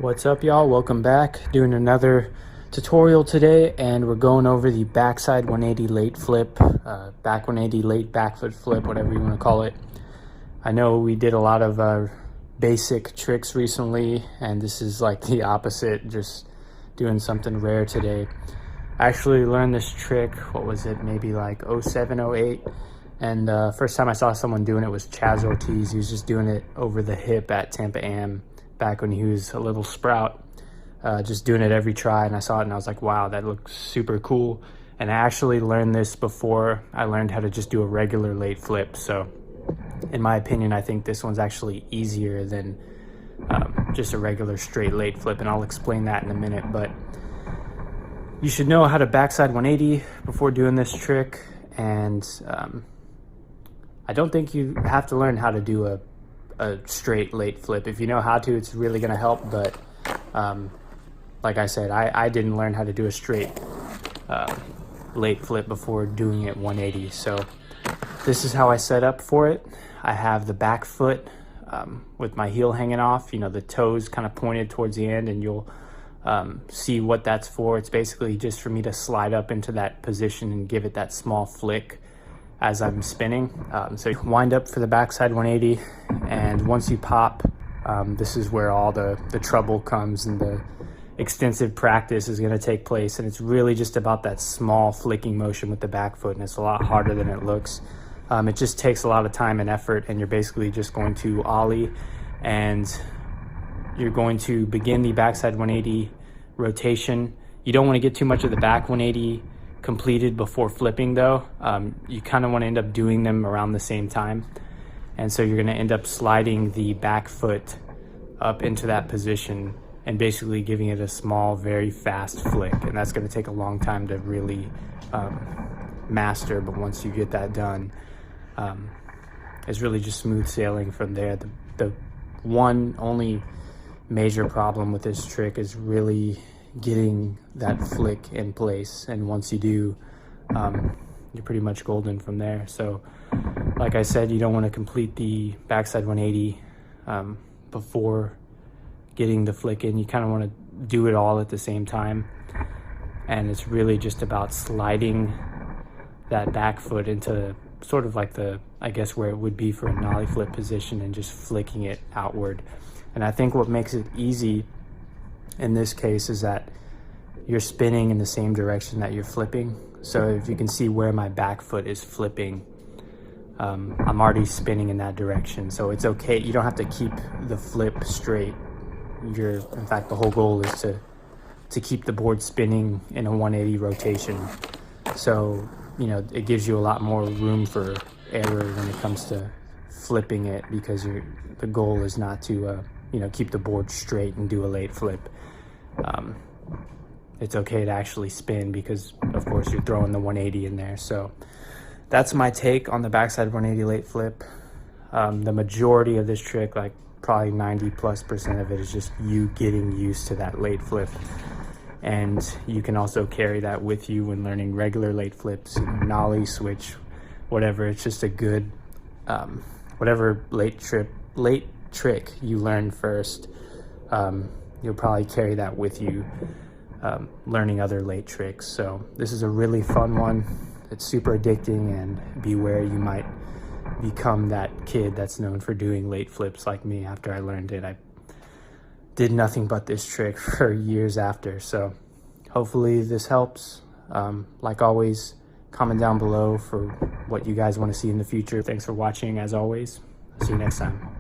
What's up, y'all? Welcome back. Doing another tutorial today, and we're going over the backside 180 late flip, back 180 late backfoot flip, whatever you want to call it. I know we did a lot of basic tricks recently, and this is like the opposite, just doing something rare today. I actually learned this trick, what was it, maybe like 07, 08, and first time I saw someone doing it was Chaz Ortiz. He was just doing it over the hip at Tampa Am back when he was a little sprout, just doing it every try, and I saw it and I was like, wow, that looks super cool. And I actually learned this before I learned how to just do a regular late flip, so in my opinion I think this one's actually easier than just a regular straight late flip, and I'll explain that in a minute. But you should know how to backside 180 before doing this trick, and I don't think you have to learn how to do a straight late flip. If you know how to, it's really going to help. But like I said, I didn't learn how to do a straight late flip before doing it 180. So this is how I set up for it. I have the back foot with my heel hanging off, you know, the toes kind of pointed towards the end, and you'll see what that's for. It's basically just for me to slide up into that position and give it that small flick as I'm spinning. So you wind up for the backside 180, and once you pop, this is where all the trouble comes and the extensive practice is going to take place. And it's really just about that small flicking motion with the back foot, and it's a lot harder than it looks. It just takes a lot of time and effort, and you're basically just going to ollie, and you're going to begin the backside 180 rotation. You don't want to get too much of the back 180 completed before flipping though. You kind of want to end up doing them around the same time, and so you're going to end up sliding the back foot up into that position and basically giving it a small, very fast flick, and that's going to take a long time to really master. But once you get that done, it's really just smooth sailing from there. The only major problem with this trick is really getting that flick in place, and once you do, you're pretty much golden from there. So like I said, you don't want to complete the backside 180 before getting the flick in. You kind of want to do it all at the same time, and it's really just about sliding that back foot into sort of like I guess where it would be for a nollie flip position, and just flicking it outward. And I think what makes it easy in this case is that you're spinning in the same direction that you're flipping. So if you can see where my back foot is flipping, I'm already spinning in that direction. So it's okay. You don't have to keep the flip straight. In fact, the whole goal is to keep the board spinning in a 180 rotation. So, you know, it gives you a lot more room for error when it comes to flipping it, because the goal is not to you know, keep the board straight and do a late flip. It's okay to actually spin, because of course you're throwing the 180 in there. So that's my take on the backside 180 late flip. The majority of this trick, like probably 90+% of it, is just you getting used to that late flip. And you can also carry that with you when learning regular late flips, nollie, switch, whatever. It's just a good whatever late trick you learn first, you'll probably carry that with you learning other late tricks. So this is a really fun one. It's super addicting, and beware, you might become that kid that's known for doing late flips like me. After I learned it, I did nothing but this trick for years after. So hopefully this helps. Like always, comment down below for what you guys want to see in the future. Thanks for watching as always. See you next time.